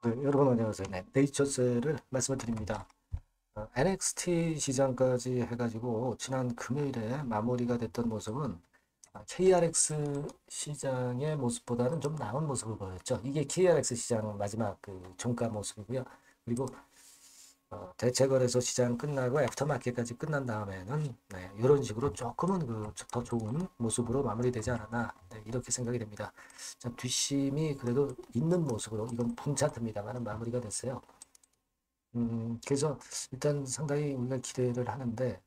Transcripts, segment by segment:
여러분 안녕하세요. 네, 네이처셀을 말씀을 드립니다. NXT 시장까지 해가지고 지난 금요일에 마무리가 됐던 모습은 KRX 시장의 모습보다는 좀 나은 모습을 보였죠. 이게 KRX 시장 마지막 그 종가 모습이고요. 그리고 대체거래소 시장 끝나고 애프터마켓까지 끝난 다음에는 네, 이런 식으로 조금은 더 좋은 모습으로 마무리되지 않았나 이렇게 생각이 됩니다. 자, 뒷심이 그래도 있는 모습으로 이건 분차트입니다만 마무리가 됐어요. 그래서 일단 상당히 우리가 기대를 하는데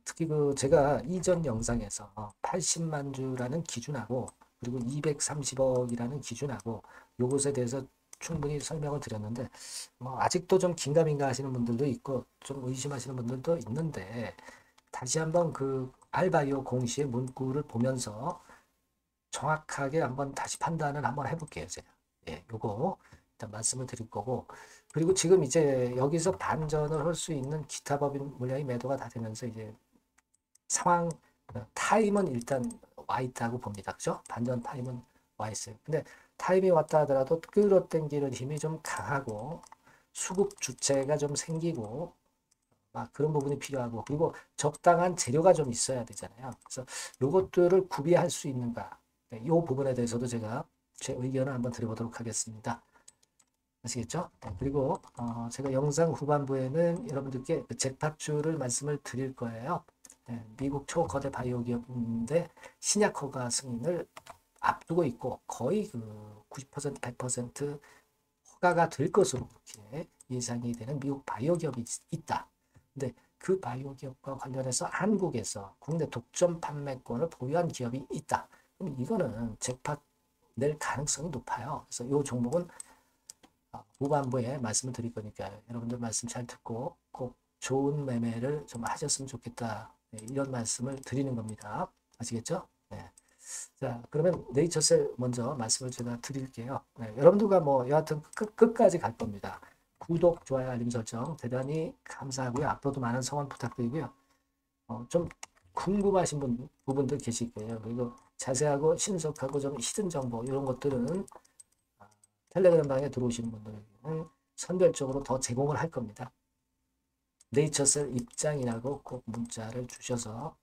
특히 제가 이전 영상에서 80만 주라는 기준하고 그리고 230억이라는 기준하고 요것에 대해서 충분히 설명을 드렸는데 뭐 아직도 좀 긴가민가 하시는 분들도 있고 좀 의심하시는 분들도 있는데 다시 한번 그 알바이오 공시의 문구를 보면서 정확하게 한번 다시 판단을 한번 해볼게요. 제가. 예, 요거 일단 말씀을 드릴 거고 그리고 지금 이제 여기서 반전을 할 수 있는 기타 법인 물량이 매도가 다 되면서 이제 상황 타임은 일단 와 있다고 봅니다. 그죠? 반전 타임은 와 있어요. 근데 타임이 왔다 하더라도 끌어당기는 힘이 좀 강하고 수급 주체가 좀 생기고 막 그런 부분이 필요하고 그리고 적당한 재료가 좀 있어야 되잖아요. 그래서 요것들을 구비할 수 있는가? 네, 이 부분에 대해서도 제가 제 의견을 한번 드려보도록 하겠습니다. 아시겠죠? 네, 그리고 제가 영상 후반부에는 여러분들께 그 잭팟주를 말씀을 드릴 거예요. 네, 미국 초거대 바이오 기업인데 신약 허가 승인을 앞두고 있고 거의 그 90% 100% 허가가 될 것으로 그렇게 예상이 되는 미국 바이오 기업이 있다. 근데 그 바이오 기업과 관련해서 한국에서 국내 독점 판매권을 보유한 기업이 있다. 그럼 이거는 잭팟 낼 가능성이 높아요. 그래서 이 종목은 후반부에 말씀을 드릴 거니까 여러분들 말씀 잘 듣고 꼭 좋은 매매를 좀 하셨으면 좋겠다. 네, 이런 말씀을 드리는 겁니다. 아시겠죠? 네. 자, 그러면 네이처셀 먼저 말씀을 제가 드릴게요. 네, 여러분들과 뭐 여하튼 끝까지 갈 겁니다. 구독, 좋아요, 알림 설정 대단히 감사하고요. 앞으로도 많은 성원 부탁드리고요. 좀 궁금하신 부분들 계실 거예요. 그리고 자세하고 신속하고 좀 히든 정보 이런 것들은 텔레그램 방에 들어오시는 분들에게는 선별적으로 더 제공을 할 겁니다. 네이처셀 입장이라고 꼭 문자를 주셔서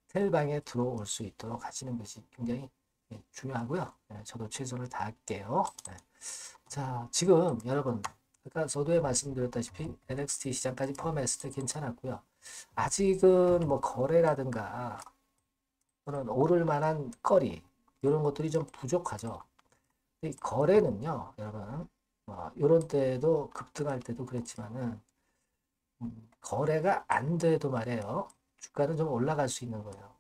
텔방에 들어올 수 있도록 하시는 것이 굉장히 중요하고요. 저도 최선을 다할게요. 자, 지금 여러분 아까 서두에 말씀드렸다시피 NXT 시장까지 포함했을 때 괜찮았고요. 아직은 뭐 거래라든가 또는 오를 만한 거리 이런 것들이 좀 부족하죠. 이 거래는요, 여러분, 이런 때도 급등할 때도 그랬지만은 거래가 안 돼도 말이에요. 주가는 좀 올라갈 수 있는 거예요.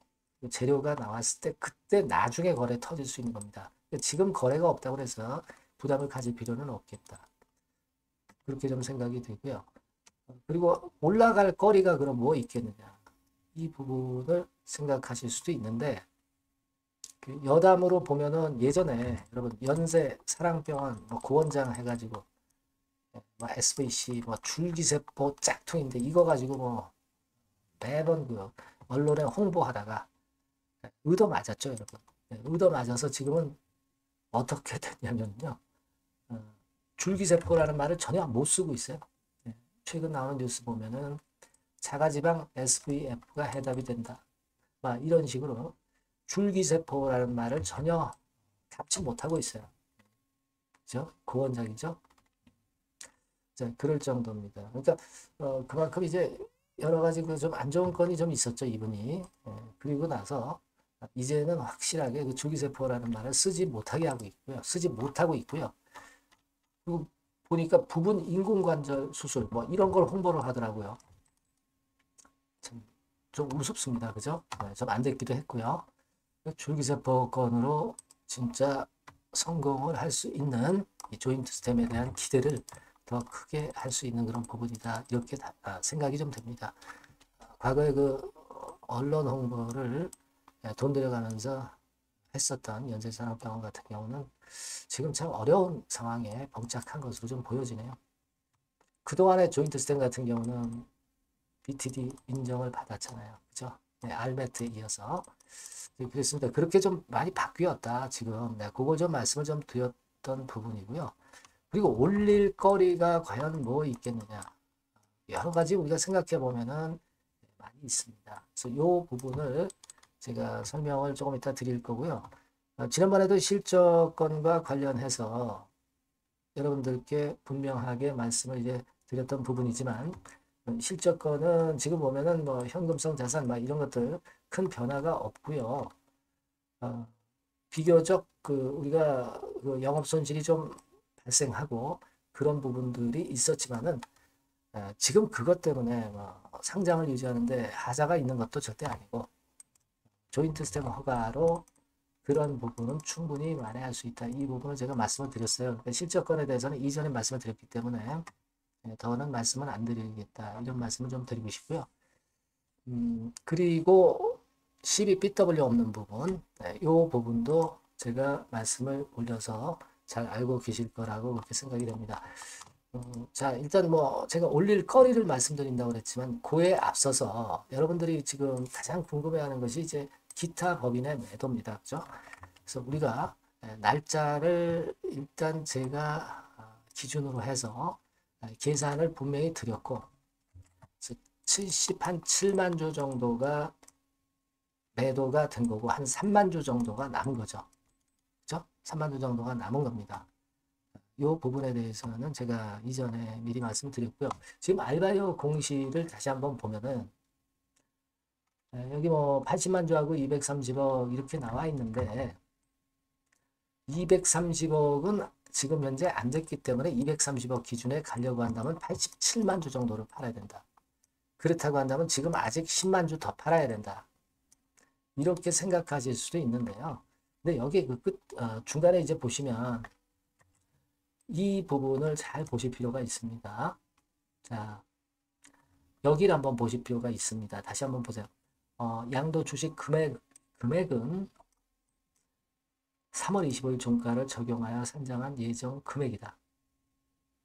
재료가 나왔을 때 그때 나중에 거래 터질 수 있는 겁니다. 지금 거래가 없다고 해서 부담을 가질 필요는 없겠다. 그렇게 좀 생각이 되고요. 그리고 올라갈 거리가 그럼 뭐 있겠느냐. 이 부분을 생각하실 수도 있는데 그 여담으로 보면은 예전에 여러분 연세 사랑병원 뭐 고원장 해가지고 뭐 SVC 뭐 줄기세포 짝퉁인데 이거 가지고 뭐 매번 그 언론에 홍보하다가 의도 맞았죠 여러분. 의도 맞아서 지금은 어떻게 됐냐면요. 어, 줄기세포라는 말을 전혀 못 쓰고 있어요. 최근 나오는 뉴스 보면은 자가지방 SVF가 해답이 된다. 막 이런 식으로 줄기세포라는 말을 전혀 답지 못하고 있어요. 그죠? 고원장이죠. 자, 그럴 정도입니다. 그러니까 그만큼 이제 여러 가지 그 좀 안 좋은 건이 좀 있었죠, 이분이. 그리고 나서 이제는 확실하게 그 줄기세포라는 말을 쓰지 못하게 하고 있고요. 쓰지 못하고 있고요. 그리고 보니까 부분 인공관절 수술 뭐 이런 걸 홍보를 하더라고요. 참, 좀 우습습니다. 그죠? 좀 안 됐기도 했고요. 줄기세포 건으로 진짜 성공을 할 수 있는 이 조인트 스템에 대한 기대를 더 크게 할 수 있는 그런 부분이다. 이렇게 생각이 좀 됩니다. 과거에 그 언론 홍보를 돈 들여가면서 했었던 연세산업병원 같은 경우는 지금 참 어려운 상황에 봉착한 것으로 좀 보여지네요. 그동안의 조인트 스템 같은 경우는 BTD 인정을 받았잖아요. 그죠? 네, 알매트에 이어서. 네, 그렇습니다. 그렇게 좀 많이 바뀌었다, 지금. 네, 그걸 좀 말씀을 좀 드렸던 부분이고요. 그리고 올릴 거리가 과연 뭐 있겠느냐. 여러 가지 우리가 생각해 보면은 많이 있습니다. 그래서 이 부분을 제가 설명을 조금 이따 드릴 거고요. 지난번에도 실적권과 관련해서 여러분들께 분명하게 말씀을 이제 드렸던 부분이지만, 실적권은 지금 보면은 뭐 현금성 자산 막 이런 것들 큰 변화가 없고요. 비교적 우리가 영업 손실이 좀 발생하고 그런 부분들이 있었지만은, 지금 그것 때문에 뭐 상장을 유지하는데 하자가 있는 것도 절대 아니고, 조인트 스텝 허가로 그런 부분은 충분히 만회할 수 있다. 이 부분을 제가 말씀을 드렸어요. 그러니까 실적권에 대해서는 이전에 말씀을 드렸기 때문에 더는 말씀을 안 드리겠다. 이런 말씀을 좀 드리고 싶고요. 그리고 CBBW 없는 부분, 이 부분도 제가 말씀을 올려서 잘 알고 계실 거라고 그렇게 생각이 됩니다. 자, 일단 뭐 제가 올릴 거리를 말씀드린다고 그랬지만, 그에 앞서서 여러분들이 지금 가장 궁금해하는 것이 이제 기타 법인의 매도입니다. 그죠? 그래서 우리가 날짜를 일단 제가 기준으로 해서 계산을 분명히 드렸고, 7만 주 정도가 매도가 된 거고, 한 3만 주 정도가 남은 거죠. 그죠? 3만 주 정도가 남은 겁니다. 이 부분에 대해서는 제가 이전에 미리 말씀드렸고요. 지금 알바이오 공시를 다시 한번 보면은, 여기 뭐 80만 주하고 230억 이렇게 나와 있는데, 230억은 지금 현재 안 됐기 때문에 230억 기준에 가려고 한다면 87만 주 정도를 팔아야 된다. 그렇다고 한다면 지금 아직 10만 주 더 팔아야 된다. 이렇게 생각하실 수도 있는데요. 근데 여기 중간에 이제 보시면 이 부분을 잘 보실 필요가 있습니다. 자, 여기를 한번 보실 필요가 있습니다. 다시 한번 보세요. 양도 주식 금액은 3월 25일 종가를 적용하여 산정한 예정 금액이다.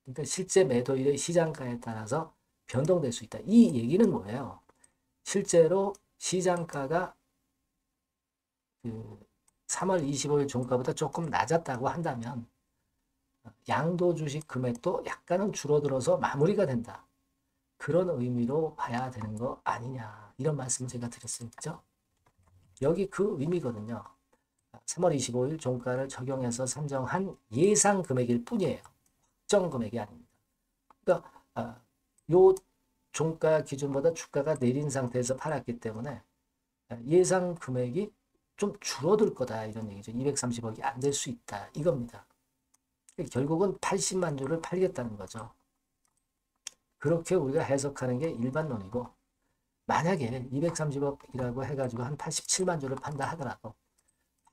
그러니까 실제 매도일의 시장가에 따라서 변동될 수 있다. 이 얘기는 뭐예요? 실제로 시장가가 3월 25일 종가보다 조금 낮았다고 한다면 양도 주식 금액도 약간은 줄어들어서 마무리가 된다. 그런 의미로 봐야 되는 거 아니냐. 이런 말씀을 제가 드렸어요. 그죠? 여기 그 의미거든요. 3월 25일 종가를 적용해서 산정한 예상 금액일 뿐이에요. 확정 금액이 아닙니다. 그러니까 요 종가 기준보다 주가가 내린 상태에서 팔았기 때문에 예상 금액이 좀 줄어들 거다 이런 얘기죠. 230억이 안 될 수 있다 이겁니다. 결국은 80만 주를 팔겠다는 거죠. 그렇게 우리가 해석하는 게 일반론이고, 만약에 230억이라고 해가지고 한 87만 주를 판다 하더라도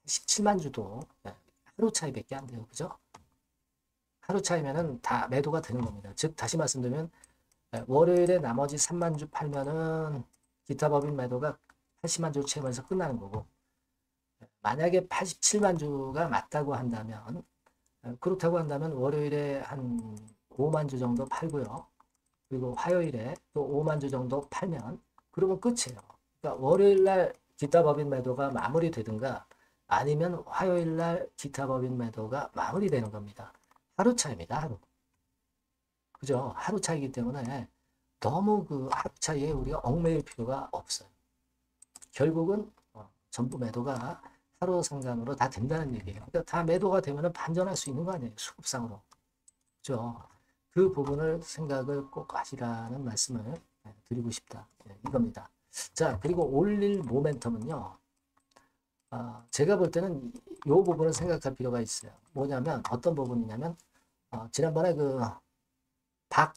87만 주도 하루 차이밖에 안 돼요. 그죠? 하루 차이면은 다 매도가 되는 겁니다. 즉 다시 말씀드리면 월요일에 나머지 3만 주 팔면은 기타 법인 매도가 80만 주 채우면서 끝나는 거고, 만약에 87만 주가 맞다고 한다면, 그렇다고 한다면 월요일에 한 5만 주 정도 팔고요. 그리고 화요일에 또 5만 주 정도 팔면 그러면 끝이에요. 그러니까 월요일 날 기타 법인 매도가 마무리되든가 아니면 화요일 날 기타 법인 매도가 마무리되는 겁니다. 하루 차이입니다. 하루. 그죠? 하루 차이기 때문에 너무 그 하루 차이에 우리가 얽매일 필요가 없어요. 결국은 전부 매도가 하루 상간으로 다 된다는 얘기예요. 그러니까 다 매도가 되면 반전할 수 있는 거 아니에요. 수급상으로. 그죠? 그 부분을 생각을 꼭 하시라는 말씀을 드리고 싶다. 이겁니다. 자, 그리고 올릴 모멘텀은요. 제가 볼 때는 이 부분을 생각할 필요가 있어요. 뭐냐면 어떤 부분이냐면 지난번에 박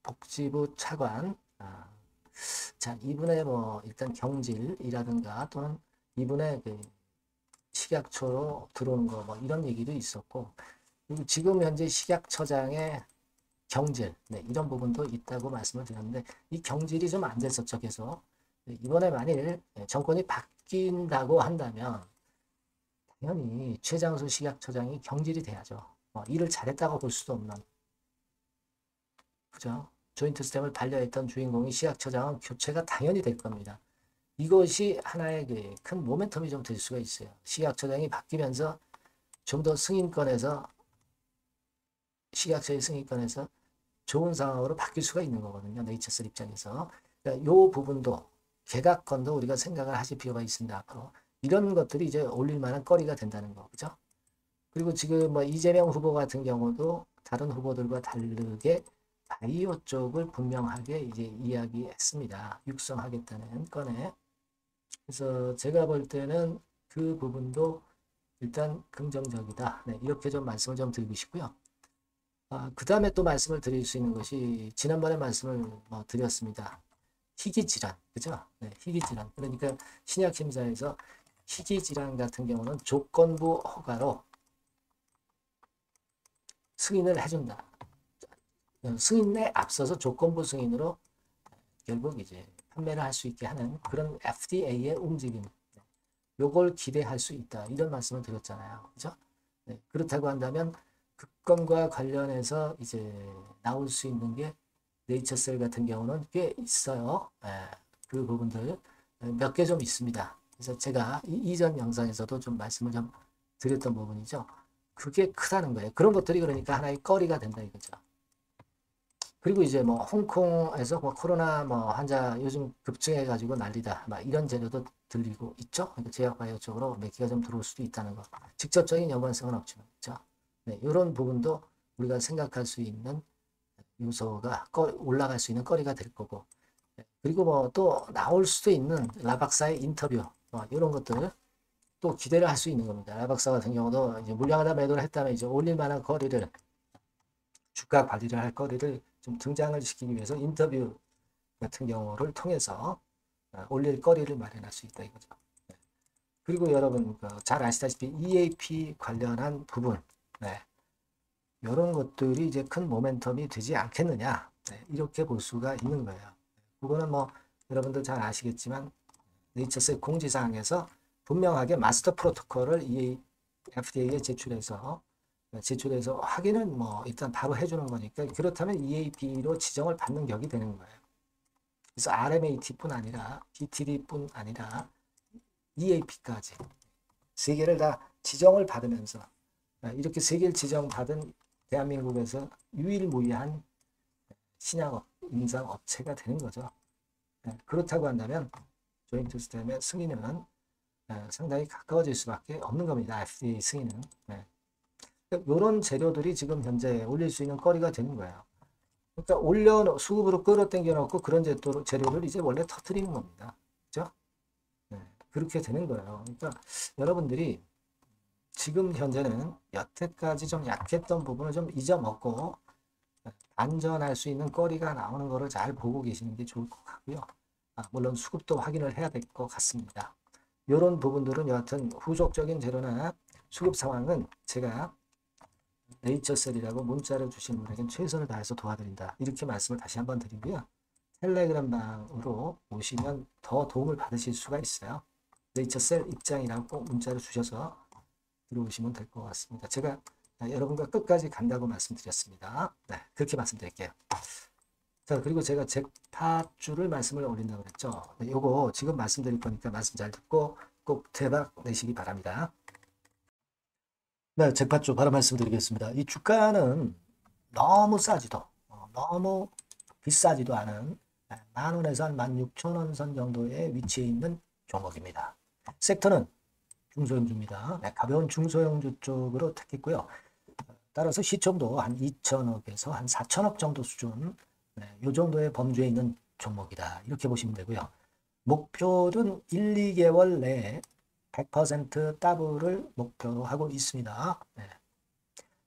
복지부 차관 자, 이분의 뭐 일단 경질이라든가 또는 이분의 식약처로 들어온 거 뭐 이런 얘기도 있었고, 그리고 지금 현재 식약처장의 경질 이런 부분도 있다고 말씀을 드렸는데, 이 경질이 좀 안 됐었죠. 계속 이번에 만일 정권이 바뀐다고 한다면 당연히 최장수 식약처장이 경질이 돼야죠. 일을 잘했다고 볼 수도 없는, 그죠? 조인트 스텝을 반려했던 주인공이 식약처장은 교체가 당연히 될 겁니다. 이것이 하나의 큰 모멘텀이 좀 될 수가 있어요. 식약처장이 바뀌면서 좀 더 승인권에서 식약처의 승인권에서 좋은 상황으로 바뀔 수가 있는 거거든요. 네이처셀 입장에서. 그러니까 이 부분도 개각권도 우리가 생각을 하실 필요가 있습니다. 앞으로. 이런 것들이 이제 올릴 만한 거리가 된다는 거. 그죠? 그리고 지금 뭐 이재명 후보 같은 경우도 다른 후보들과 다르게 바이오 쪽을 분명하게 이제 이야기했습니다. 육성하겠다는 건에. 그래서 제가 볼 때는 그 부분도 일단 긍정적이다. 네, 이렇게 좀 말씀을 좀 드리고 싶고요. 그 다음에 또 말씀을 드릴 수 있는 것이 지난번에 말씀을 뭐 드렸습니다. 희귀질환, 그죠? 네, 희귀질환. 그러니까 신약심사에서 희귀질환 같은 경우는 조건부 허가로 승인을 해준다. 승인에 앞서서 조건부 승인으로 결국 이제 판매를 할 수 있게 하는 그런 FDA의 움직임. 요걸 기대할 수 있다. 이런 말씀을 드렸잖아요. 그죠? 네, 그렇다고 한다면 그 건과 관련해서 이제 나올 수 있는 게 네이처셀 같은 경우는 꽤 있어요. 그 부분들 몇 개 좀 있습니다. 그래서 제가 이전 영상에서도 좀 말씀을 좀 드렸던 부분이죠. 그게 크다는 거예요. 그런 것들이 그러니까 하나의 거리가 된다 이거죠. 그리고 이제 뭐 홍콩에서 뭐 코로나 뭐 환자 요즘 급증해 가지고 난리다. 막 이런 재료도 들리고 있죠. 그러니까 제약바이오 쪽으로 몇 개가 좀 들어올 수도 있다는 거. 직접적인 연관성은 없지만, 그렇죠? 네, 이런 부분도 우리가 생각할 수 있는 요소가 올라갈 수 있는 거리가 될 거고. 그리고 뭐 또 나올 수도 있는 라박사의 인터뷰, 이런 것들 또 기대를 할 수 있는 겁니다. 라박사 같은 경우도 이제 물량하다 매도를 했다면 이제 올릴 만한 거리를 주가 관리를 할 거리를 좀 등장을 시키기 위해서 인터뷰 같은 경우를 통해서 올릴 거리를 마련할 수 있다 이거죠. 그리고 여러분 잘 아시다시피 EAP 관련한 부분, 네. 이런 것들이 이제 큰 모멘텀이 되지 않겠느냐, 네. 이렇게 볼 수가 있는 거예요. 그거는 뭐 여러분들 잘 아시겠지만 네이처셀 공지사항에서 분명하게 마스터 프로토콜을 FDA에 제출해서 확인은 뭐 일단 바로 해주는 거니까 그렇다면 EAP로 지정을 받는 격이 되는 거예요. 그래서 RMAT뿐 아니라 DTD뿐 아니라 EAP까지 세 개를 다 지정을 받으면서 이렇게 세 개를 지정받은 대한민국에서 유일무이한 신약업 임상 업체가 되는 거죠. 그렇다고 한다면 조인트 시스템의 승인은 상당히 가까워질 수밖에 없는 겁니다. FDA 승인은. 이런 재료들이 지금 현재 올릴 수 있는 거리가 되는 거예요. 그러니까 수급으로 끌어당겨 놓고 그런 재료를 이제 원래 터뜨리는 겁니다. 그죠? 네, 그렇게 되는 거예요. 그러니까 여러분들이 지금 현재는 여태까지 좀 약했던 부분을 좀 잊어먹고 안전할 수 있는 거리가 나오는 거를 잘 보고 계시는 게 좋을 것 같고요. 물론 수급도 확인을 해야 될 것 같습니다. 이런 부분들은 여하튼 후속적인 재료나 수급 상황은 제가 네이처셀이라고 문자를 주신 분에겐 최선을 다해서 도와드린다. 이렇게 말씀을 다시 한번 드리고요. 텔레그램 방으로 오시면 더 도움을 받으실 수가 있어요. 네이처셀 입장이라고 꼭 문자를 주셔서 들어오시면 될 것 같습니다. 제가 여러분과 끝까지 간다고 말씀드렸습니다. 네, 그렇게 말씀드릴게요. 자, 그리고 제가 잭팟주를 말씀을 올린다고 그랬죠. 네, 요거 지금 말씀드릴 거니까 말씀 잘 듣고 꼭 대박 내시기 바랍니다. 네, 잭팟주 바로 말씀드리겠습니다. 이 주가는 너무 싸지도 너무 비싸지도 않은 10,000원에서 한 16,000원 선 정도의 위치에 있는 종목입니다. 섹터는 중소형주입니다. 가벼운 중소형주 쪽으로 택했고요. 따라서 시총도 한 2천억에서 한 4천억 정도 수준, 이 정도의 범주에 있는 종목이다. 이렇게 보시면 되고요. 목표는 1, 2개월 내에 100% 더블을 목표로 하고 있습니다.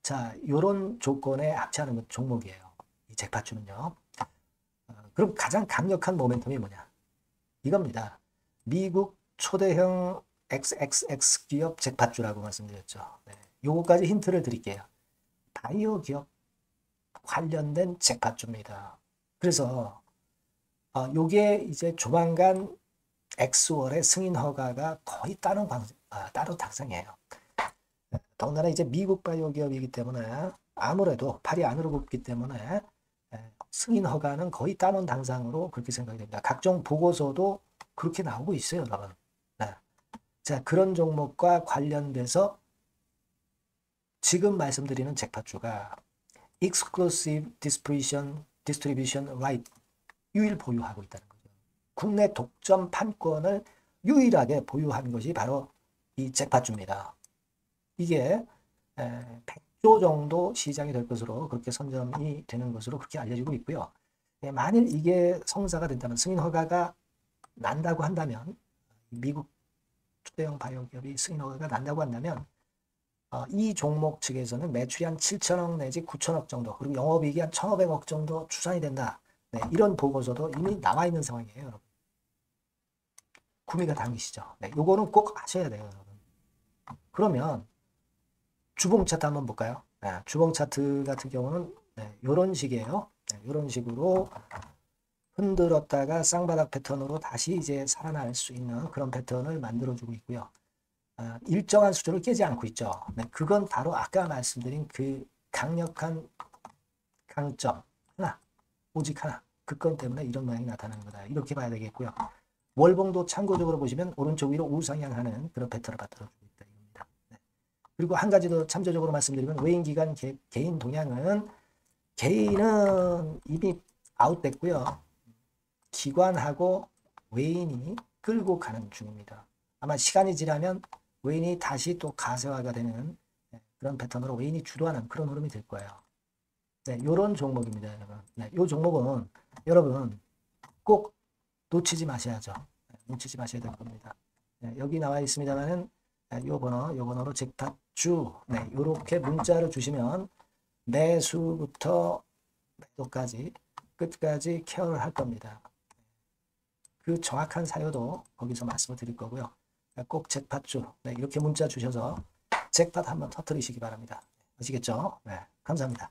자, 이런 조건에 합치하는 종목이에요. 이 잭팟주는요. 그럼 가장 강력한 모멘텀이 뭐냐? 이겁니다. 미국 초대형 XXX 기업 잭팟주라고 말씀드렸죠. 요거까지 힌트를 드릴게요. 바이오 기업 관련된 잭팟주입니다. 그래서 요게 이제 조만간 엑스월의 승인 허가가 거의 따로 당상이에요. 더군다나 이제 미국 바이오 기업이기 때문에 아무래도 팔이 안으로 굽기 때문에 승인 허가는 거의 따놓은 당상으로 그렇게 생각이 됩니다. 각종 보고서도 그렇게 나오고 있어요, 여러분. 자, 그런 종목과 관련돼서 지금 말씀드리는 잭팟주가 exclusive distribution right 유일 보유하고 있다는 거죠. 국내 독점 판권을 유일하게 보유한 것이 바로 이 잭팟주입니다. 이게 100조 정도 시장이 될 것으로 그렇게 선점이 되는 것으로 그렇게 알려지고 있고요. 만일 이게 성사가 된다면, 승인 허가가 난다고 한다면, 미국 투대형 바이오 기업이 승인 허가가 난다고 한다면 이 종목 측에서는 매출이 한 7천억 내지 9천억 정도, 그리고 영업이익이 한 1,500억 정도 추산이 된다. 네, 이런 보고서도 이미 나와 있는 상황이에요, 여러분. 구미가 당기시죠. 네, 요거는 꼭 하셔야 돼요, 여러분. 그러면 주봉 차트 한번 볼까요? 네, 주봉 차트 같은 경우는 이런 식이에요. 네, 이런 식으로 흔들었다가 쌍바닥 패턴으로 다시 이제 살아날 수 있는 그런 패턴을 만들어주고 있고요. 일정한 수준을 깨지 않고 있죠. 네, 그건 바로 아까 말씀드린 그 강력한 강점 하나, 오직 하나, 그 건 때문에 이런 모양이 나타나는 거다. 이렇게 봐야 되겠고요. 월봉도 참고적으로 보시면 오른쪽 위로 우상향하는 그런 패턴을 만들어주고 있다. 이겁니다. 네. 그리고 한 가지 더 참조적으로 말씀드리면 외인기관 개인 동향은 개인은 이미 아웃됐고요. 기관하고 외인이 끌고 가는 중입니다. 아마 시간이 지나면 외인이 다시 또 가세화가 되는 그런 패턴으로 외인이 주도하는 그런 흐름이 될 거예요. 네, 요런 종목입니다, 여러분. 네, 요 종목은 여러분 꼭 놓치지 마셔야죠. 네, 놓치지 마셔야 될 겁니다. 네, 여기 나와 있습니다만은 요 번호로 잭팟주, 네, 요렇게 문자를 주시면 매수부터 매도까지 끝까지 케어를 할 겁니다. 그 정확한 사유도 거기서 말씀을 드릴 거고요. 꼭 잭팟주, 네, 이렇게 문자 주셔서 잭팟 한번 터뜨리시기 바랍니다. 아시겠죠? 네, 감사합니다.